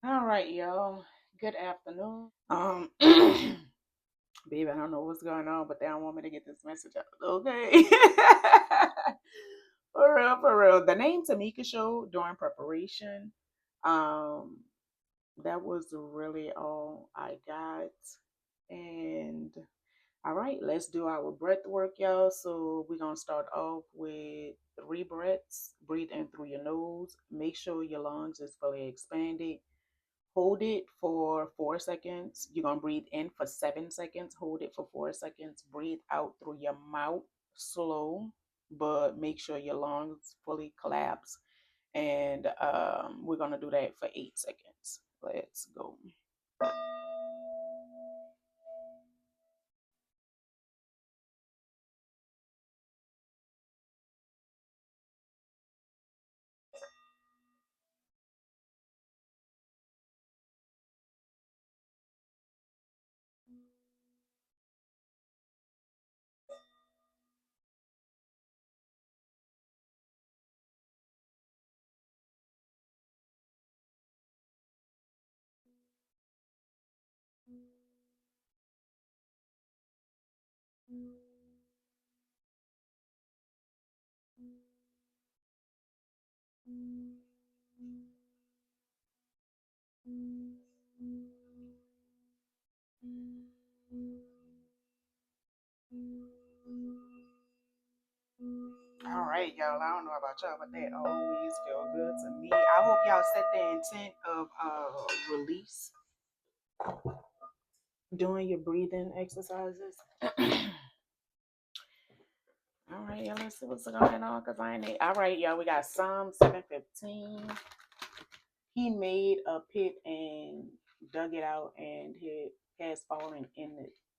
All right, y'all. Good afternoon. Baby, I don't know what's going on, but they don't want me to get this message out. Okay. For real, for real. The name Tameka show during preparation. Um, that was really all I got. And all right, let's do our breath work, y'all. So we're gonna start off with 3 breaths. Breathe in through your nose. Make sure your lungs is fully expanded. Hold it for 4 seconds. You're gonna breathe in for 7 seconds. Hold it for 4 seconds. Breathe out through your mouth, slow, but make sure your lungs fully collapse. And we're gonna do that for 8 seconds. Let's go. All right, y'all. I don't know about y'all, but that always feel good to me. I hope y'all set the intent of release doing your breathing exercises. All right, y'all. Let's see what's going on because I ain't. All right, y'all. We got Psalm 7:15. He made a pit and dug it out, and he has fallen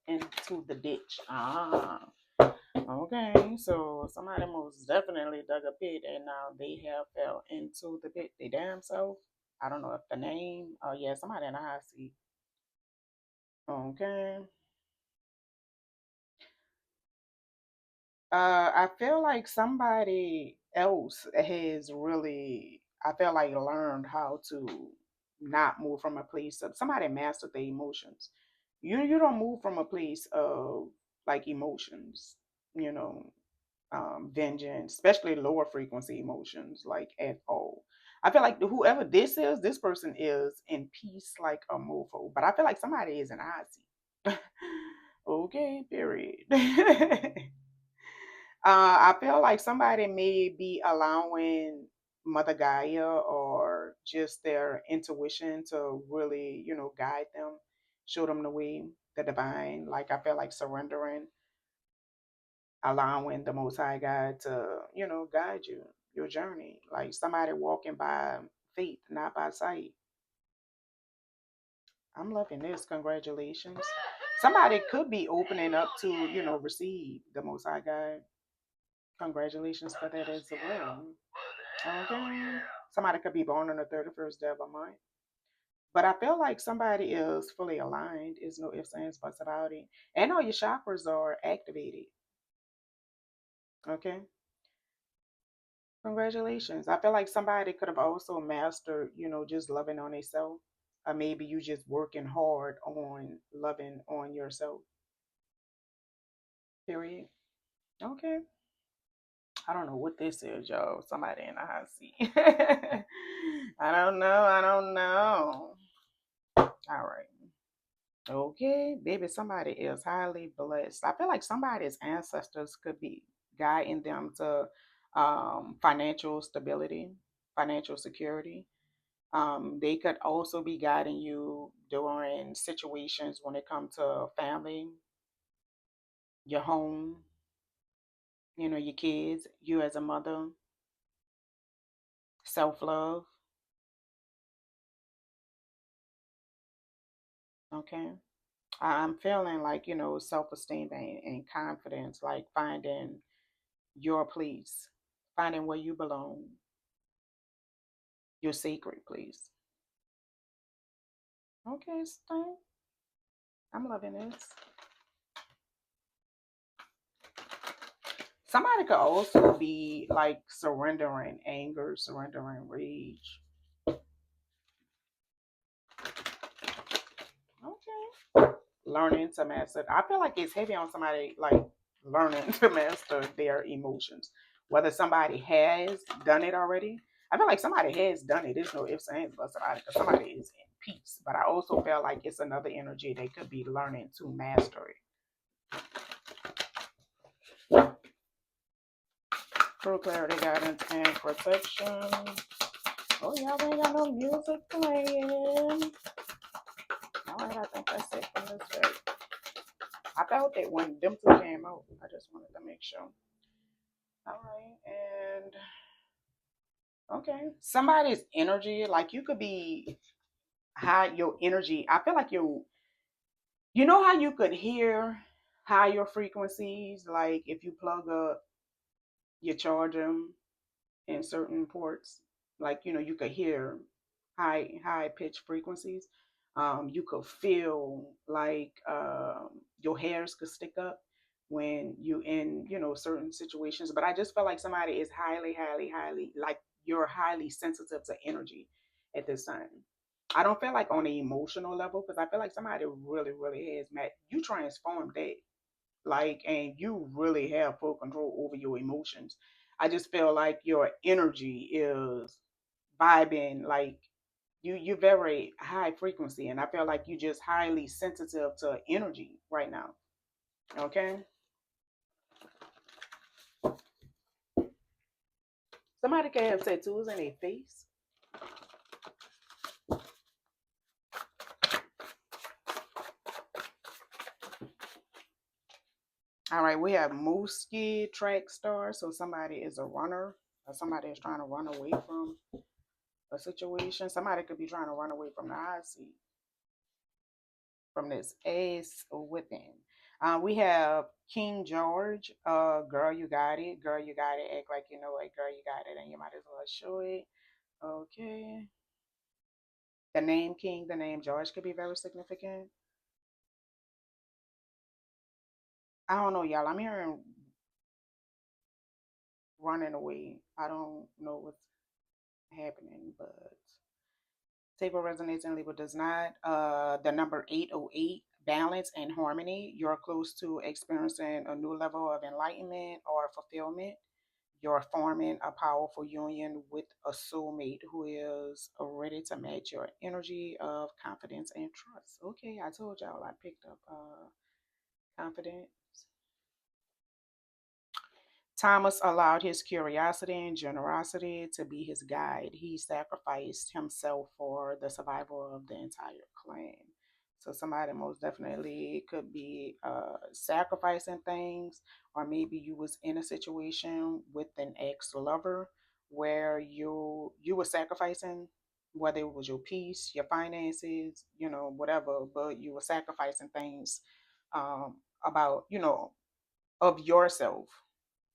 into the ditch. Ah. Okay, so somebody most definitely dug a pit and now they have fell into the pit. They damn self. I don't know if the name. Oh yeah, somebody in the hot seat. Okay. I feel like somebody else has really. I feel like learned how to not move from a place of somebody mastered their emotions. You don't move from a place of like emotions. You know, vengeance, especially lower frequency emotions, like at all. I feel like whoever this person is in peace like a mofo. But I feel like somebody is an Ozzy. Okay, period. I feel like somebody may be allowing Mother Gaia or just their intuition to really, guide them, show them the way, the divine. Like I feel like surrendering, allowing the Most High God to, guide you, your journey. Like somebody walking by faith, not by sight. I'm loving this. Congratulations. Somebody could be opening up to, receive the Most High God. Congratulations for that as well. Okay. Somebody could be born on the 31st day of a month. But I feel like somebody is fully aligned, is no ifs, ands, buts about it. And all your chakras are activated. Okay. Congratulations. I feel like somebody could have also mastered, just loving on themselves. Or maybe you just working hard on loving on yourself. Period. Okay. I don't know what this is, y'all. Somebody in the hot seat. I don't know. I don't know. All right. Okay, baby, somebody is highly blessed. I feel like somebody's ancestors could be guiding them to financial stability, financial security. They could also be guiding you during situations when it comes to family, your home, your kids, you as a mother, self love. Okay. I'm feeling like, self esteem and confidence, like finding your place, finding where you belong, your sacred place. Okay, Stan. I'm loving this. Somebody could also be like surrendering anger, surrendering rage. learning to master. I feel like it's heavy on somebody like learning to master their emotions. Whether somebody has done it already, I feel like somebody has done it. There's no ifs and ands buts about it because somebody is in peace. But I also feel like it's another energy they could be learning to master it. True clarity, guidance, and protection. Oh, y'all ain't got no music playing. All right, I think that's it from this day. I felt it when them two came out. I just wanted to make sure. All right, and okay. Somebody's energy, like you could be high, your energy. I feel like you know how you could hear higher frequencies, like if you plug up your charger in certain ports, like you could hear high pitched frequencies. You could feel like your hairs could stick up when you in certain situations. But I just felt like somebody is highly like you're highly sensitive to energy at this time. I don't feel like on an emotional level because I feel like somebody really has met you transformed that like and you really have full control over your emotions. I just feel like your energy is vibing like you're very high frequency and I feel like you're just highly sensitive to energy right now. Okay. Somebody can have tattoos in their face. All right, we have Mooski track star. So somebody is a runner or somebody is trying to run away from a situation. Somebody could be trying to run away from the hot seat, from this ace whipping. We have King George. Girl, you got it. Girl, you got it. Act like you know it. Girl, you got it. And you might as well show it. Okay. The name King, the name George could be very significant. I don't know, y'all. I'm hearing running away. I don't know what's happening, but Table resonates and Libra does not. The number 808, balance and harmony. You're close to experiencing a new level of enlightenment or fulfillment. You're forming a powerful union with a soulmate who is ready to match your energy of confidence and trust. Okay, I told y'all I picked up confidence. Thomas allowed his curiosity and generosity to be his guide. He sacrificed himself for the survival of the entire clan. So somebody most definitely could be sacrificing things, or maybe you was in a situation with an ex-lover where you were sacrificing, whether it was your peace, your finances, whatever, but you were sacrificing things about of yourself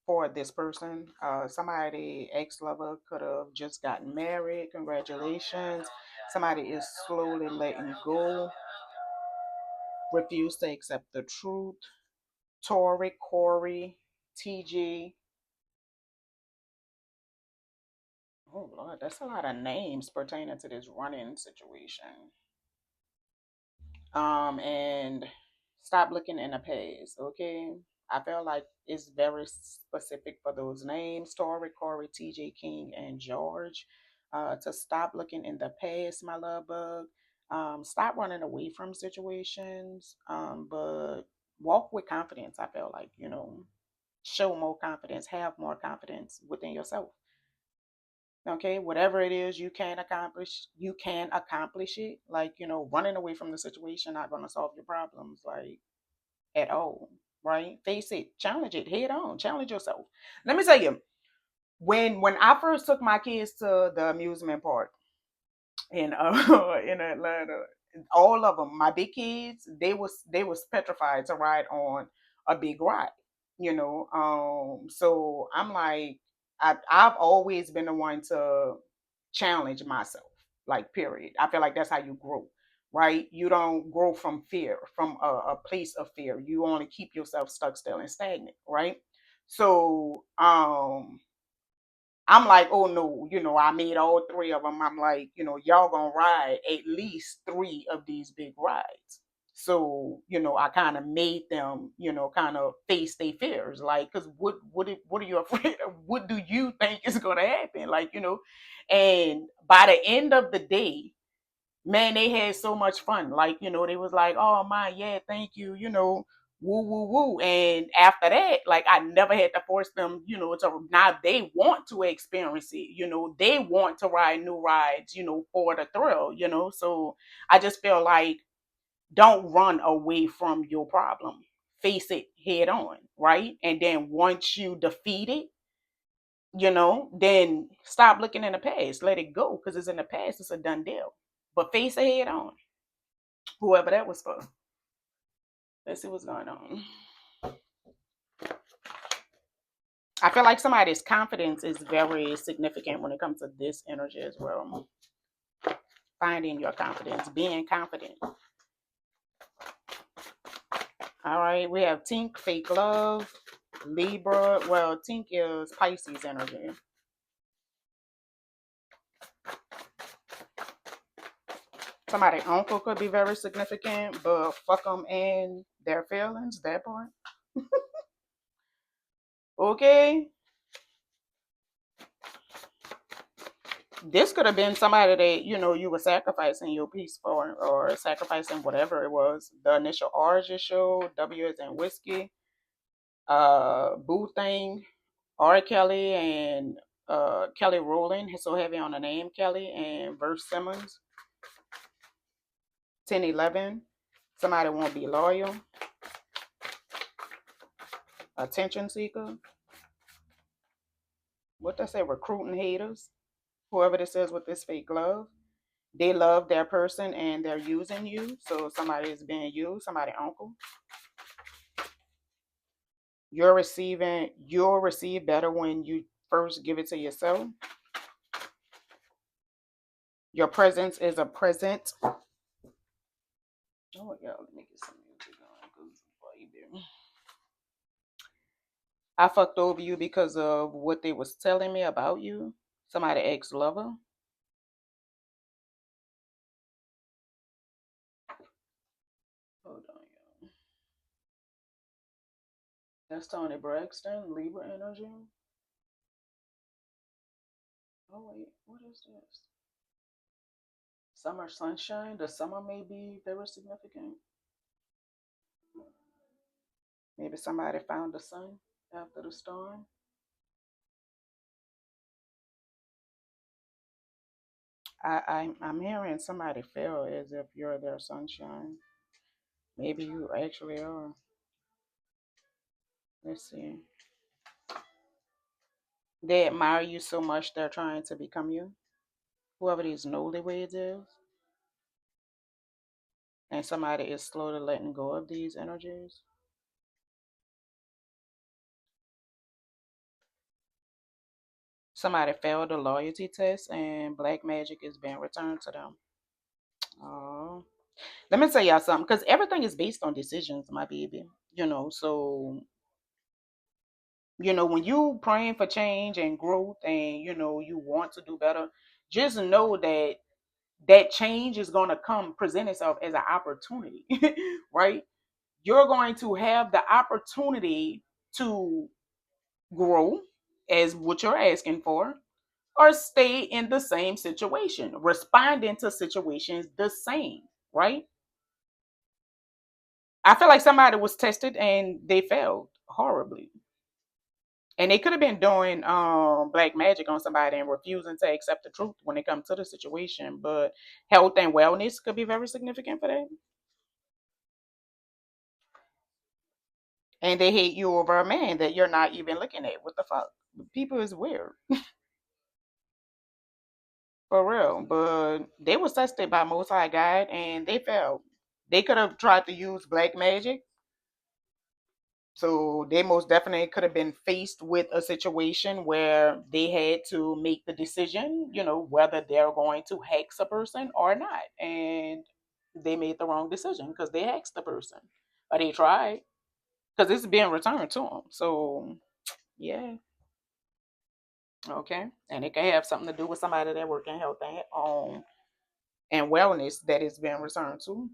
for this person. Somebody ex lover could have just gotten married. Congratulations. Somebody is slowly letting go, refuse to accept the truth. Tory, Cory, TG. Oh Lord, that's a lot of names pertaining to this running situation. And stop looking in the past, okay? I feel like it's very specific for those names: Tory, Cory, TJ King, and George. To stop looking in the past, my love bug. Stop running away from situations, but walk with confidence. I feel like, show more confidence, have more confidence within yourself. Okay, whatever it is you can accomplish it. Like, running away from the situation not going to solve your problems, like, at all. Right, face it, challenge it head on, challenge yourself. Let me tell you, when I first took my kids to the amusement park in in Atlanta, all of them, my big kids, they was petrified to ride on a big ride, so I'm like, I've always been the one to challenge myself, like, period. I feel like that's how you grow, right? You don't grow from fear, from a place of fear. You only keep yourself stuck still and stagnant, right? So I'm like, oh no, I made all three of them. I'm like, y'all gonna ride at least three of these big rides. So, I kind of made them, kind of face their fears. Like, because what are you afraid of? What do you think is going to happen? Like, and by the end of the day, man, they had so much fun. Like, they was like, oh my, yeah, thank you, woo woo woo. And after that, like, I never had to force them, to now they want to experience it, they want to ride new rides, for the thrill, so I just feel like don't run away from your problem. Face it head on, right? And then once you defeat it, then stop looking in the past. Let it go because it's in the past. It's a done deal. But face it head on. Whoever that was for. Let's see what's going on. I feel like somebody's confidence is very significant when it comes to this energy as well. Finding your confidence, being confident. All right, we have Tink, fake love, Libra. Well, Tink is Pisces energy. Somebody uncle could be very significant, but fuck them and their feelings, that part. Okay. This could have been somebody that, you were sacrificing your peace for or sacrificing whatever it was. The initial R just showed, W is in whiskey, Boo Thing, R. Kelly and Kelly Rowland, he's so heavy on the name Kelly, and Verse Simmons. 1011. Somebody won't be loyal. Attention seeker. What they say, recruiting haters. Whoever this is with this fake love. They love their person and they're using you. So somebody is being used, somebody uncle. You'll receive better when you first give it to yourself. Your presence is a present. Oh yeah, let me get some music on. I fucked over you because of what they was telling me about you. Somebody ex-lover. Hold on, y'all. That's Tony Braxton, Libra energy. Oh wait, what is this? Summer sunshine. The summer may be very significant. Maybe somebody found the sun after the storm. I'm hearing somebody feel as if you're their sunshine. Maybe you actually are. Let's see. They admire you so much they're trying to become you. Whoever these newlyweds is. And somebody is slowly letting go of these energies. Somebody failed the loyalty test and black magic is being returned to them. Oh. Let me tell y'all something, because everything is based on decisions, my baby. So when you praying for change and growth and you want to do better, just know that that change is going to come present itself as an opportunity. Right? You're going to have the opportunity to grow as what you're asking for, or stay in the same situation, responding to situations the same, right? I feel like somebody was tested and they failed horribly. And they could have been doing black magic on somebody and refusing to accept the truth when it comes to the situation. But health and wellness could be very significant for that. And they hate you over a man that you're not even looking at. What the fuck? People is weird. For real. But they was tested by Most High God and they failed. They could have tried to use black magic. So they most definitely could have been faced with a situation where they had to make the decision, whether they're going to hex a person or not. And they made the wrong decision because they hexed the person. Or they tried. Because it's being returned to them. So, yeah. Okay. And it can have something to do with somebody that work in health and wellness that is being returned to.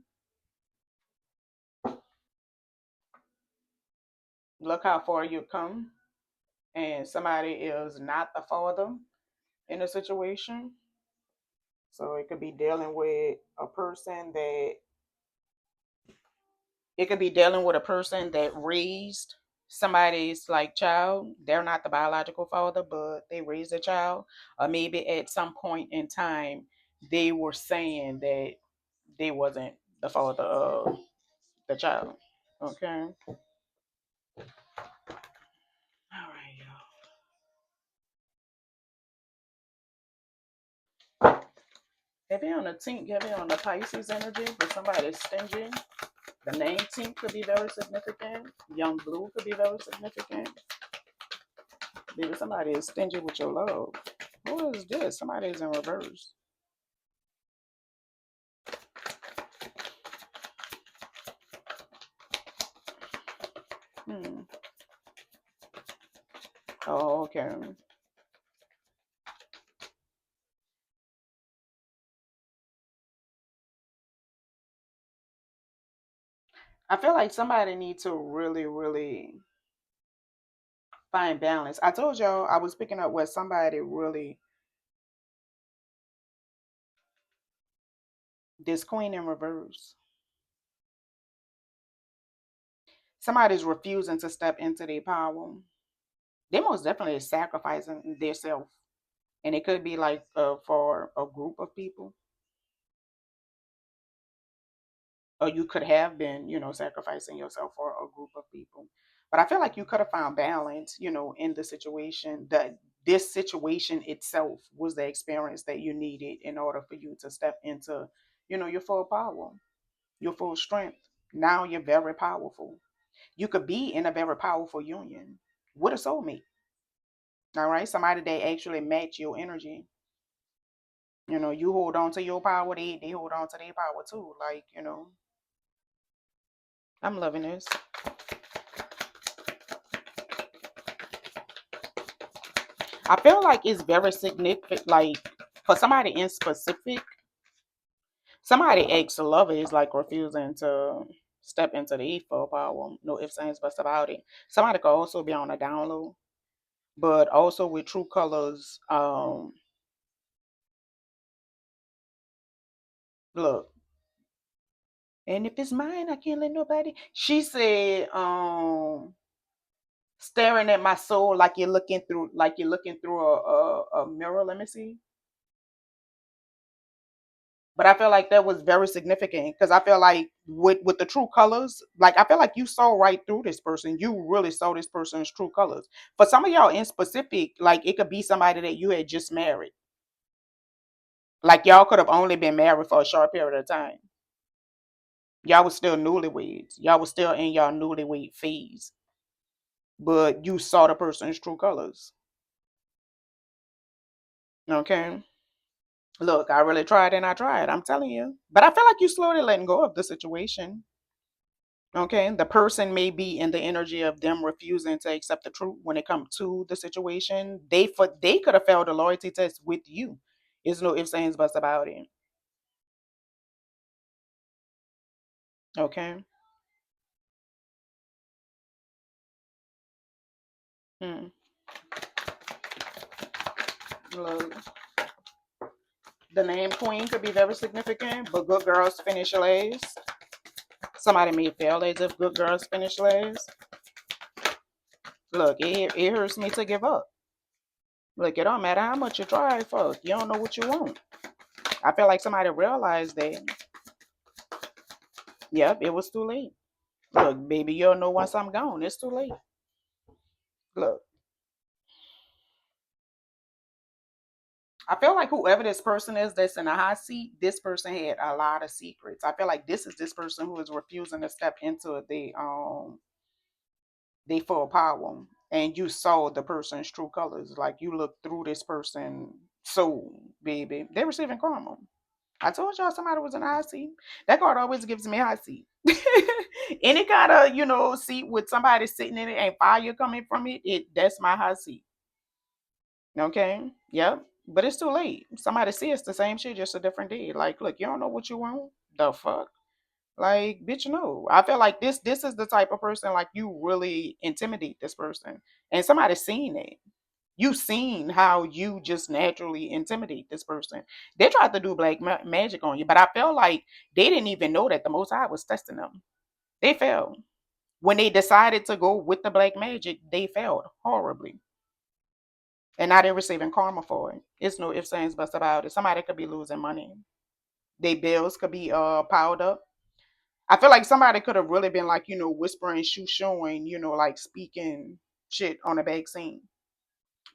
look how far you come, and somebody is not the father in a situation. So it could be dealing with a person that it could be dealing with a person that raised somebody's like child. They're not the biological father, but they raised a child. Or maybe at some point in time they were saying that they wasn't the father of the child. Okay. All right, y'all. Heavy on the Tink, heavy on the Pisces energy, but somebody's stingy. The name Tink could be very significant. Young Blue could be very significant. Maybe somebody is stingy with your love. Who is this? Somebody is in reverse. Hmm. Oh, okay. I feel like somebody needs to really, really find balance. I told y'all I was picking up what somebody really, this queen in reverse. Somebody's refusing to step into their power. They most definitely is sacrificing themselves. And it could be like for a group of people. Or you could have been, sacrificing yourself for a group of people. But I feel like you could have found balance, in the situation. That this situation itself was the experience that you needed in order for you to step into, your full power, your full strength. Now you're very powerful. You could be in a very powerful union with a soulmate. All right, somebody that actually match your energy. You hold on to your power, they hold on to their power too. Like, I'm loving this. I feel like it's very significant, like for somebody in specific, somebody ex lover is like refusing to step into the full power. No ifs, ands, buts about it. Somebody could also be on a download, but also with true colors. Look, and if it's mine, I can't let nobody. She said, staring at my soul like you're looking through a mirror. Let me see. But I feel like that was very significant because I feel like with the true colors, like I feel like you saw right through this person. You really saw this person's true colors. For some of y'all in specific, like it could be somebody that you had just married. Like y'all could have only been married for a short period of time. Y'all was still newlyweds. Y'all was still in y'all newlywed phase. But you saw the person's true colors. Okay. Look, I really tried and I tried. I'm telling you. But I feel like you slowly letting go of the situation. Okay, the person may be in the energy of them refusing to accept the truth when it comes to the situation. They could have failed the loyalty test with you. There's no ifs, ands, buts about it. Okay. Hmm. Look, the name Queen could be very significant, but good girls finish last. Somebody may feel as if good girls finish last. Look, it hurts me to give up. Look, it don't matter how much you try, fuck. You don't know what you want. I feel like somebody realized that. Yep, it was too late. Look, baby, you'll know once I'm gone. It's too late. Look, I feel like whoever this person is that's in a hot seat, this person had a lot of secrets. I feel like this is this person who is refusing to step into the full power. And you saw the person's true colors. Like you looked through this person's soul, baby. They're receiving karma. I told y'all somebody was in a hot seat. That card always gives me a hot seat. Any kind of, seat with somebody sitting in it and fire coming from it, that's my hot seat. Okay. Yep. But it's too late. Somebody see it's the same shit, just a different day. Like, look, you don't know what you want. The fuck? Like, bitch, no. I feel like this is the type of person like you really intimidate this person. And somebody's seen it. You seen how you just naturally intimidate this person. They tried to do black magic on you, but I felt like they didn't even know that the Most High was testing them. They failed. When they decided to go with the black magic, they failed horribly. And now they're receiving karma for it. It's no ifs, ands, buts about it. Somebody could be losing money. Their bills could be piled up. I feel like somebody could have really been like, whispering, shoe showing, like speaking shit on a big scene.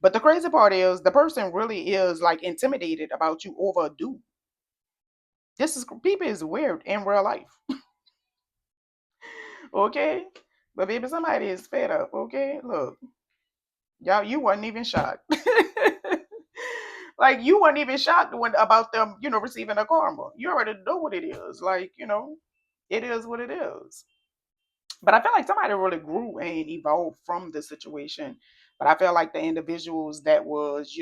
But the crazy part is the person really is like intimidated about you over a dude. This is people is weird in real life. Okay? But baby, somebody is fed up, okay? Look, y'all, you wasn't even shocked. Like you weren't even shocked when about them, receiving a karma. You already know what it is. Like, it is what it is. But I feel like somebody really grew and evolved from the situation. But I feel like the individuals that was,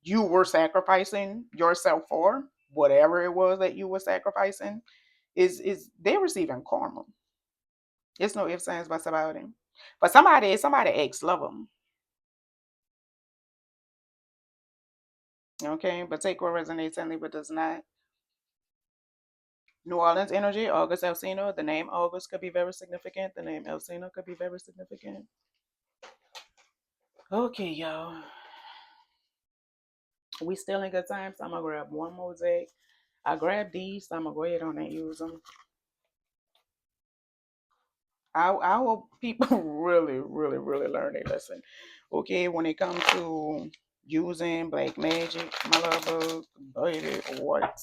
you were sacrificing yourself for, whatever it was that you were sacrificing, is they receiving karma. It's no ifs, ands, buts about it. But somebody ex love them. Okay, but take what resonates and leave what does not. New Orleans energy, August Alsina. The name August could be very significant. The name Alsina could be very significant. Okay, y'all. We still in good time, so I'm gonna grab one mosaic. I grabbed these, so I'm gonna go ahead on and use them. I hope people really, really, really learn a lesson. Okay, when it comes to using black magic, my love bug, baby, what?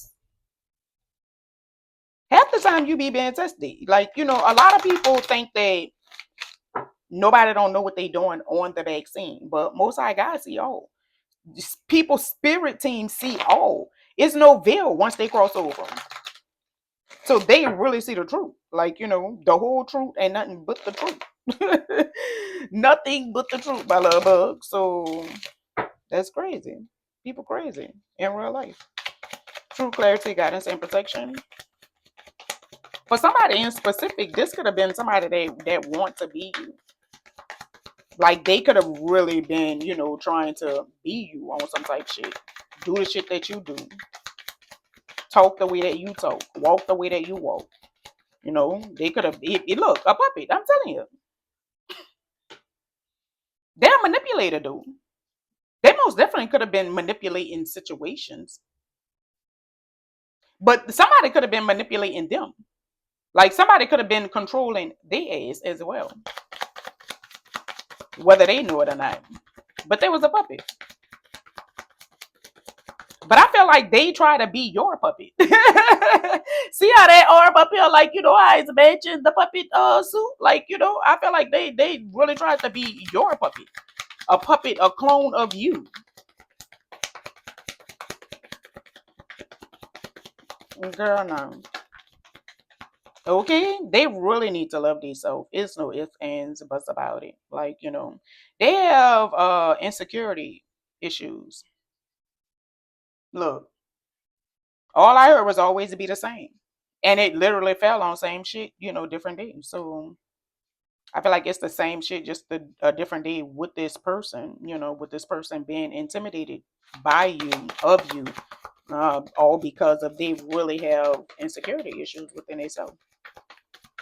Half the time you be being tested. Like, a lot of people think that nobody don't know what they doing on the vaccine, but most high guys see all. People spirit teams see all. It's no veil once they cross over. So they really see the truth. Like, the whole truth and nothing but the truth. Nothing but the truth, my love bug. So that's crazy. People crazy in real life. True clarity, guidance, and protection. For somebody in specific, this could have been somebody that want to be you. Like they could have really been, trying to be you on some type shit. Do the shit that you do. Talk the way that you talk. Walk the way that you walk. They could have. Look, a puppet. I'm telling you, they're a manipulator, dude. They most definitely could have been manipulating situations, but somebody could have been manipulating them. Like somebody could have been controlling their ass as well, whether they knew it or not. But there was a puppet. But I feel like they try to be your puppet. See how they arm up here, like I mentioned the puppet suit. Like I feel like they really tried to be your puppet, a clone of you. Girl, no. Okay, they really need to love themselves. It's no ifs, ands, buts about it. Like, they have insecurity issues. Look, all I heard was always to be the same. And it literally fell on same shit, different days. So I feel like it's the same shit, just a different day with this person, with this person being intimidated by you, of you, all because of they really have insecurity issues within themselves.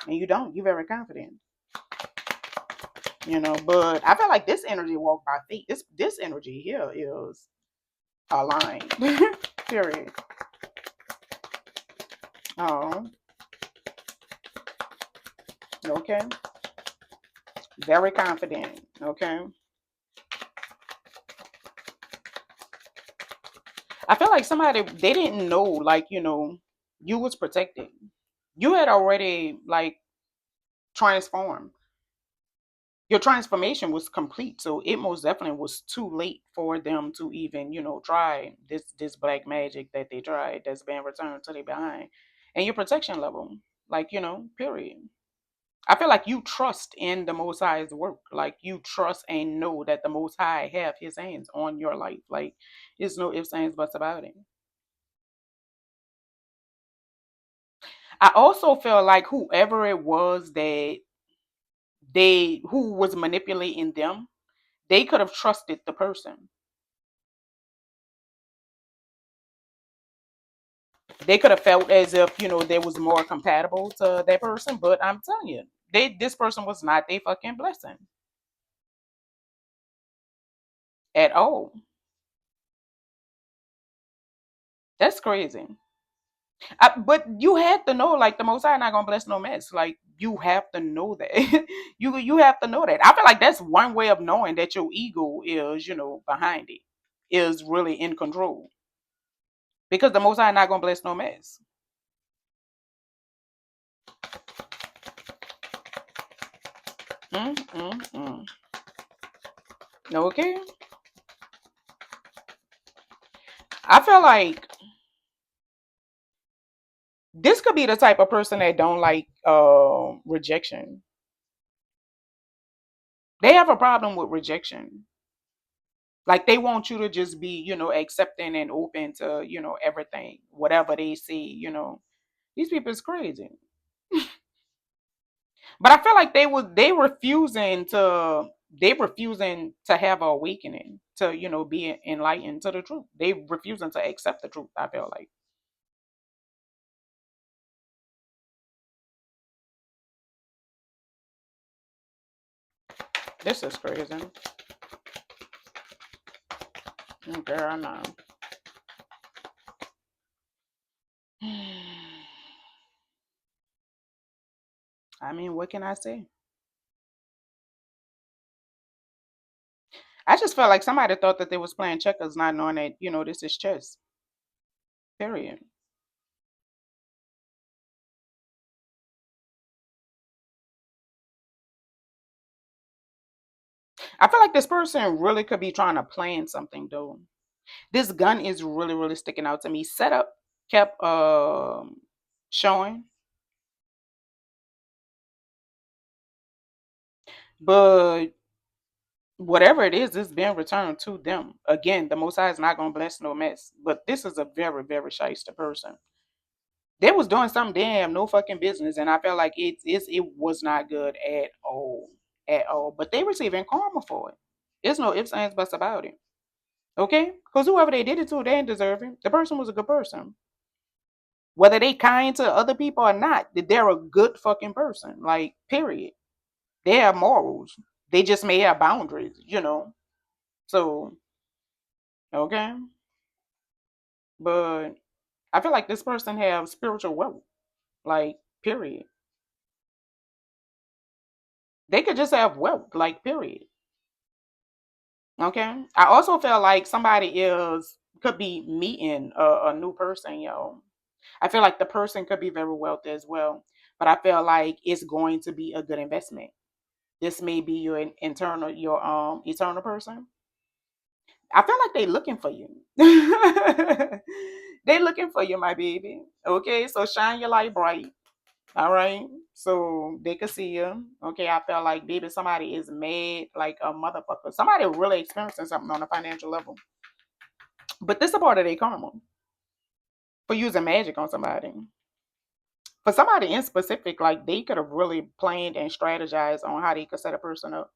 And you don't. You're very confident. But I feel like this energy walk by faith. This energy here is aligned. Period. Oh, okay. Very confident. Okay. I feel like somebody they didn't know, like, you was protected. You had already like transformed. Your transformation was complete. So it most definitely was too late for them to even, try this black magic that they tried that's being returned to their behind. And your protection level. Like, period. I feel like you trust in the Most High's work. Like you trust and know that the Most High have His hands on your life. Like it's no ifs, ands, buts about it. I also feel like whoever it was that they who was manipulating them, they could have trusted the person. They could have felt as if, they was more compatible to that person, but I'm telling you, this person was not a fucking blessing at all. That's crazy. But you have to know, like, the Most High not gonna bless no mess. Like, you have to know that. You have to know that. I feel like that's one way of knowing that your ego is, behind it, is really in control, because the Most High not gonna bless no mess. Mm, mm, mm. Okay, I feel like this could be the type of person that don't like rejection. They have a problem with rejection. Like, they want you to just be, accepting and open to, everything, whatever they see. These people is crazy. But I feel like they refusing to have an awakening, to, be enlightened to the truth. They refusing to accept the truth. I feel like this is crazy. Girl, no. I mean, what can I say? I just felt like somebody thought that they was playing checkers, not knowing that, this is chess. Period. I feel like this person really could be trying to plan something though. This gun is really, really sticking out to me. Setup kept showing, but whatever it is, it's being returned to them. Again, the Most High is not gonna bless no mess. But this is a very, very shyster person. They was doing something they have no fucking business, and I felt like it was not good at all, at all. But they receiving karma for it. There's no ifs, ands, buts about it. Okay, because whoever they did it to, they didn't deserve it. The person was a good person. Whether they kind to other people or not, they're a good fucking person. Like, period. They have morals. They just may have boundaries. So, okay. But I feel like this person have spiritual wealth. Like, period. They could just have wealth. Like, period. Okay. I also feel like somebody is could be meeting a new person. I feel like the person could be very wealthy as well. But I feel like it's going to be a good investment. This may be your eternal person. I feel like they looking for you. They looking for you, my baby. Okay, so shine your light bright. All right, so they can see you. Okay, I feel like, baby, somebody is mad like a motherfucker. Somebody really experiencing something on a financial level. But this is a part of their karma for using magic on somebody. For somebody in specific, like, they could have really planned and strategized on how they could set a person up.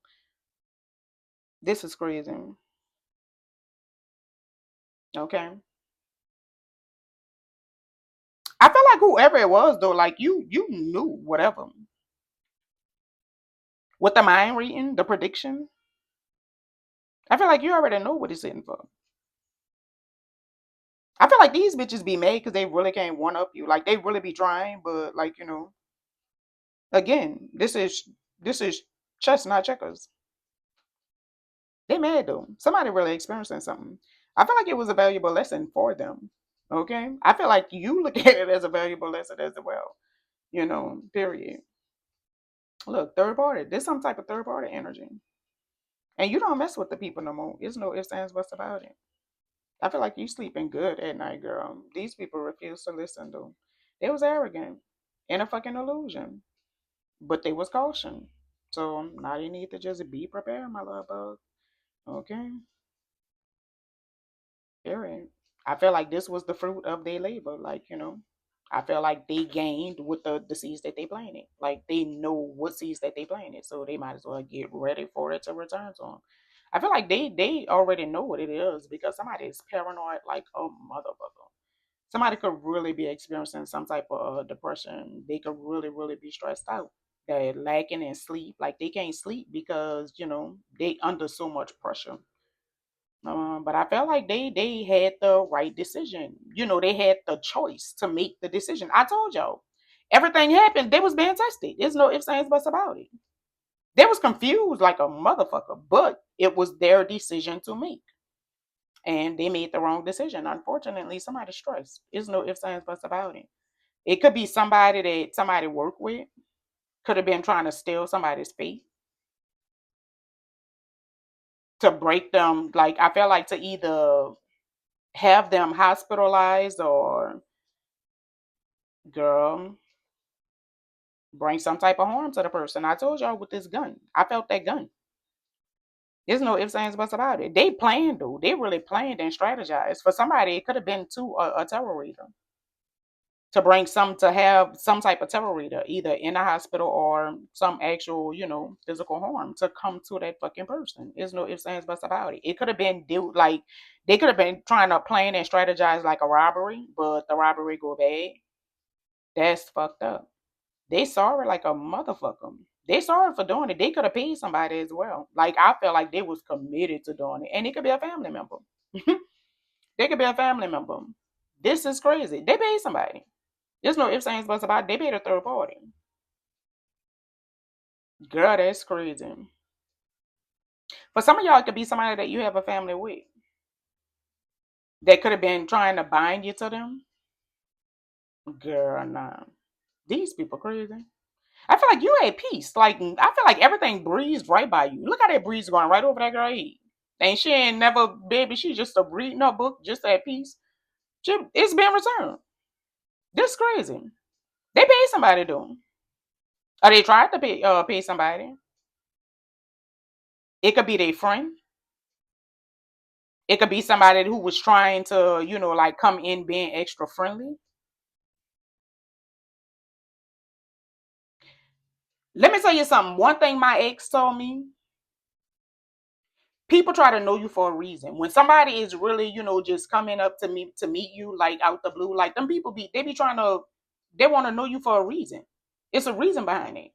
This is crazy. Okay. I feel like whoever it was though, like, you knew whatever. With the mind reading, the prediction, I feel like you already know what it's in for. I feel like these bitches be mad because they really can't one up you. Like, they really be trying, but, like, again, this is chess, not checkers. They mad though. Somebody really experiencing something. I feel like it was a valuable lesson for them. Okay? I feel like you look at it as a valuable lesson as well. Period. Look, third party. There's some type of third party energy. And you don't mess with the people no more. There's no ifs, ands, buts about it. I feel like you sleeping good at night, girl. These people refuse to listen though. They was arrogant and a fucking illusion. But they was caution. So now you need to just be prepared, my love bug. Okay? Period. I feel like this was the fruit of their labor, like. I feel like they gained with the seeds that they planted. Like they know what seeds that they planted, so they might as well get ready for it to return to them. I feel like they already know what it is because somebody is paranoid like a motherfucker. Somebody could really be experiencing some type of depression. They could really be stressed out. They're lacking in sleep. Like they can't sleep because they under so much pressure. But I felt like they had the right decision. They had the choice to make the decision. I told y'all, everything happened. They was being tested. There's no ifs, ands, buts about it. They was confused like a motherfucker, but it was their decision to make, and they made the wrong decision. Unfortunately, somebody stressed. There's no ifs, ands, buts about it. It could be somebody that somebody worked with. Could have been trying to steal somebody's faith to break them. Like I felt like to either have them hospitalized or girl bring some type of harm to the person. I told y'all with this gun. I felt that gun. There's no ifs, ands, buts about it. They planned though. They really planned and strategized. For somebody, it could have been to a terror reader to bring some to have some type of terror reader, either in a hospital or some actual, physical harm to come to that fucking person. There's no ifs, ands, buts about it. It could have been like they could have been trying to plan and strategize like a robbery, but the robbery go bad. That's fucked up. They sorry like a motherfucker. They sorry for doing it. They could have paid somebody as well. Like I felt like they was committed to doing it, and it could be a family member. They could be a family member. This is crazy. They paid somebody. There's no ifs, ands, buts about it. They paid a third party. Girl, that's crazy. For some of y'all, it could be somebody that you have a family with. That could have been trying to bind you to them. Girl, nah. These people crazy. I feel like you at peace. Like I feel like everything breezed right by you. Look how that breeze going right over that girl head. And she ain't never, baby. She just a reading her book, just at peace. It's been returned. This crazy. They paid somebody to do 'em. Or they tried to pay somebody. It could be their friend. It could be somebody who was trying to, like come in being extra friendly. Let me tell you something. One thing my ex told me, people try to know you for a reason. When somebody is really, just coming up to meet you like out the blue, like them people they be trying to, they want to know you for a reason. It's a reason behind it.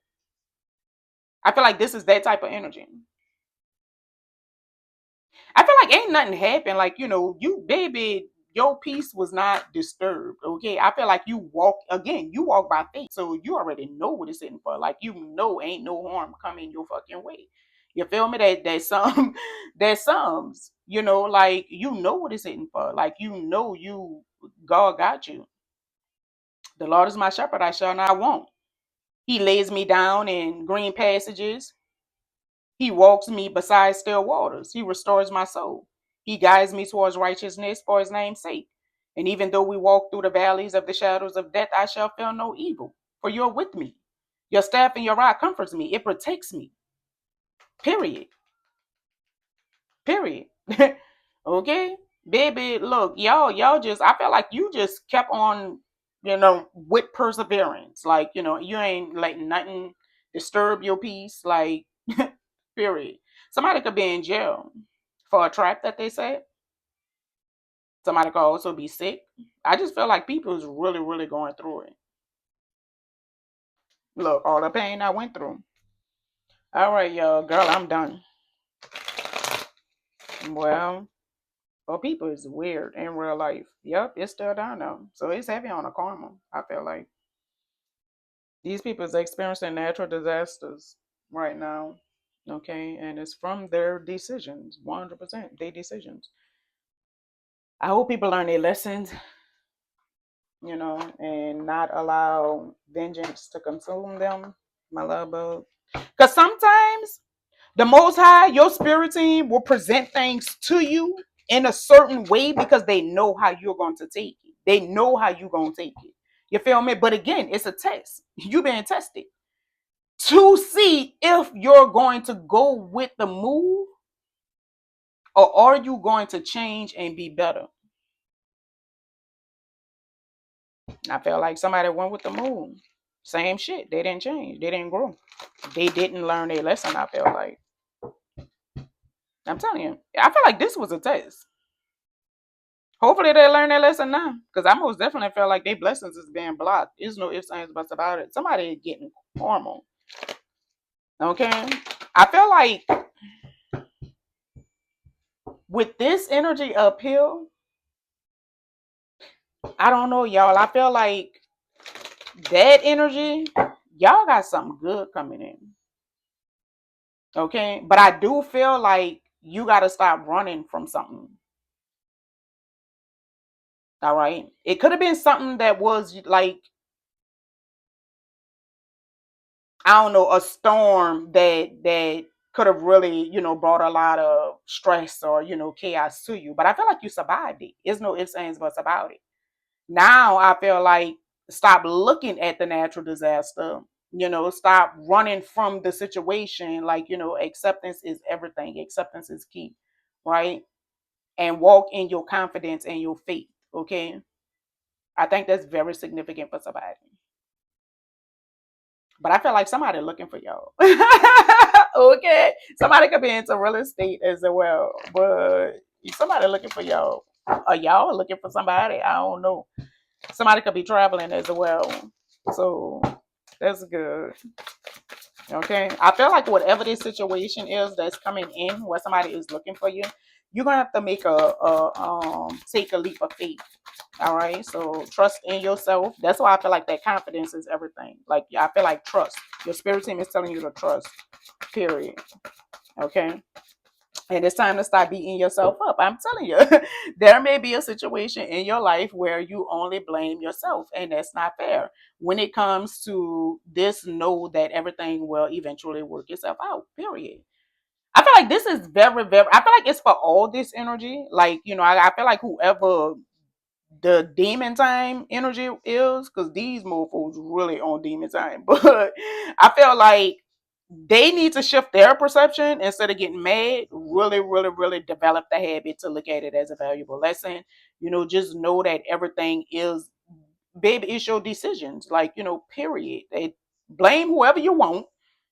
I feel like this is that type of energy. I feel like ain't nothing happened. Like, you baby, your peace was not disturbed. Okay. I feel like you walk by faith. So you already know what it's in for. Like, ain't no harm coming your fucking way. You feel me? That some that sums, like what it's in for. Like God got you. The Lord is my shepherd, I shall not want. He lays me down in green passages. He walks me beside still waters. He restores my soul. He guides me towards righteousness for his name's sake. And even though we walk through the valleys of the shadows of death, I shall feel no evil, for you're with me. Your staff and your rod comforts me. It protects me. Period. Period. Okay? Baby, look, y'all just, I felt like you just kept on, with perseverance. Like, you ain't letting nothing disturb your peace. Like, period. Somebody could be in jail for a trap that they set. Somebody could also be sick. I just feel like people is really going through it. Look, all the pain I went through. All right, y'all. Girl, I'm done. Well, well, people is weird in real life. Yep, it's still down though. So it's heavy on the karma. I feel like these people is experiencing natural disasters right now. Okay, and it's from their decisions, 100%. Their decisions. I hope people learn their lessons, and not allow vengeance to consume them, my love bug. Because sometimes the Most High, your spirit team, will present things to you in a certain way because they know how you're going to take it. They know how you're going to take it. You feel me? But again, it's a test. You're being tested to see if you're going to go with the move or are you going to change and be better. I feel like somebody went with the moon. Same shit. They didn't change. They didn't grow. They didn't learn their lesson, I feel like. I'm telling you. I feel like this was a test. Hopefully they learn their lesson now. Because I most definitely feel like their blessings is being blocked. There's no ifs, ands, buts about it. Somebody is getting normal. Okay? I feel like with this energy uphill, I don't know, y'all. I feel like that energy, y'all got something good coming in. Okay? But I do feel like you got to stop running from something. All right? It could have been something that was like, I don't know, a storm that could have really, brought a lot of stress or, chaos to you. But I feel like you survived it. There's no ifs, ands, buts about it. Now I feel like stop looking at the natural disaster, stop running from the situation. Like, acceptance is everything. Acceptance is key, right? And walk in your confidence and your faith. Okay. I think that's very significant for somebody. But I feel like somebody looking for y'all. Okay. Somebody could be into real estate as well. But somebody looking for y'all. Are y'all looking for somebody? I don't know. Somebody could be traveling as well. So that's good. Okay. I feel like whatever this situation is that's coming in where somebody is looking for you, you're gonna have to make take a leap of faith. All right. So trust in yourself. That's why I feel like that confidence is everything. Like I feel like trust. Your spirit team is telling you to trust. Period. Okay. And it's time to start beating yourself up. I'm telling you, there may be a situation in your life where you only blame yourself, and that's not fair. When it comes to this, know that everything will eventually work itself out. Period. I feel like this is very, very, I feel like it's for all this energy. Like, I feel like whoever the demon time energy is, because these mofos really on demon time. But I feel like they need to shift their perception instead of getting mad. Really, really, really develop the habit to look at it as a valuable lesson. Just know that everything is, baby, it's your decisions. Like, period. They blame whoever you want.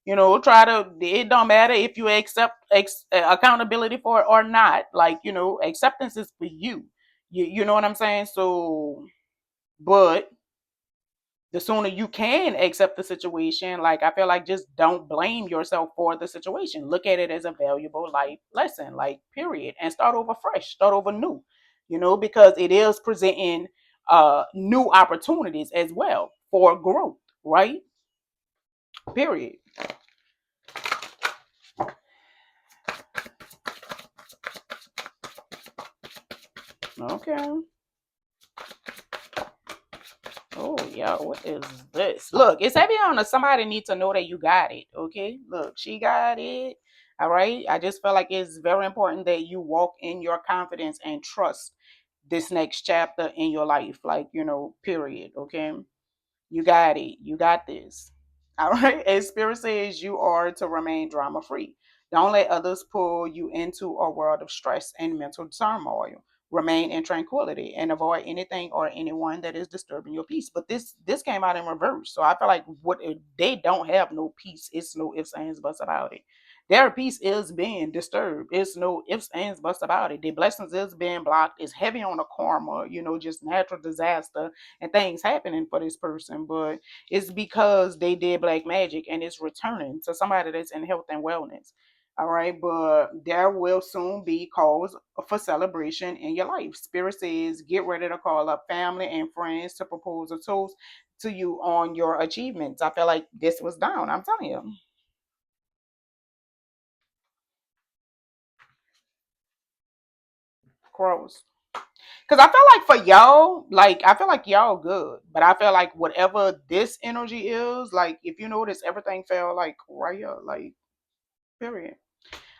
Try to, it don't matter if you accept accountability for it or not. Like, acceptance is for you. You know what I'm saying? So, but the sooner you can accept the situation, like I feel like just don't blame yourself for the situation. Look at it as a valuable life lesson, like period, and start over fresh, start over new. Because it is presenting new opportunities as well for growth, right? Period. Okay. Oh yeah, what is this? Look, it's heavy on us. Somebody needs to know that you got it. Okay. Look, she got it. All right. I just feel like it's very important that you walk in your confidence and trust this next chapter in your life. Like, period. Okay. You got it. You got this. All right. As Spirit says, you are to remain drama free. Don't let others pull you into a world of stress and mental turmoil. Remain in tranquility and avoid anything or anyone that is disturbing your peace. But this came out in reverse. So I feel like what they don't have no peace. It's no ifs, ands, buts about it. Their peace is being disturbed. It's no ifs, ands, buts about it. The blessings is being blocked. It's heavy on the karma, just natural disaster and things happening for this person, but it's because they did black magic and it's returning to somebody that's in health and wellness. All right, but there will soon be cause for celebration in your life. Spirit says, get ready to call up family and friends to propose a toast to you on your achievements. I feel like this was down. I'm telling you. Crows. Because I feel like for y'all, like I feel like y'all good, but I feel like whatever this energy is, like if you notice, everything fell like right here, like period.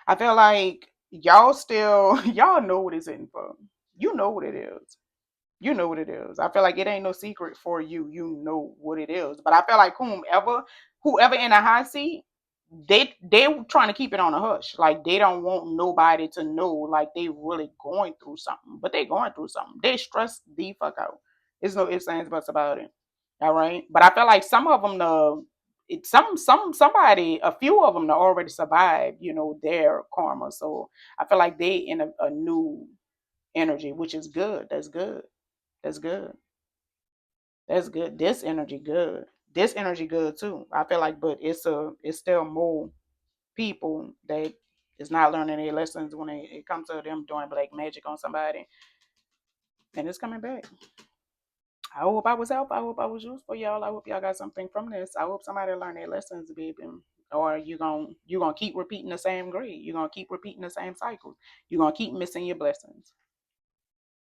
I feel like y'all still y'all know what it's in for. You know what it is. You know what it is. I feel like it ain't no secret for you. You know what it is. But I feel like whoever in a high seat, they trying to keep it on a hush. Like they don't want nobody to know like they really going through something. But they going through something. They stressed the fuck out. It's no ifs, ands, buts about it. All right. But I feel like some of them, somebody, a few of them, already survived, their karma. So I feel like they in a new energy, which is good. That's good. That's good. That's good. This energy good. This energy good too. I feel like, but it's still more people that is not learning their lessons when it comes to them doing black magic on somebody, and it's coming back. I hope I was help. I hope I was useful, y'all. I hope y'all got something from this. I hope somebody learned their lessons, baby. Or you gonna keep repeating the same grade. You're gonna keep repeating the same cycle. You're gonna keep missing your blessings.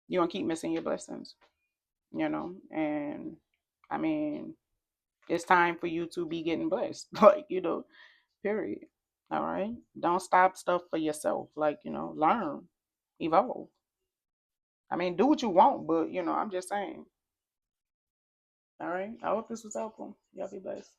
You're gonna keep missing your blessings. And I mean, it's time for you to be getting blessed. Like, period. All right. Don't stop stuff for yourself. Like, learn, evolve. I mean, do what you want, but I'm just saying. All right. I hope this was helpful. Y'all be blessed.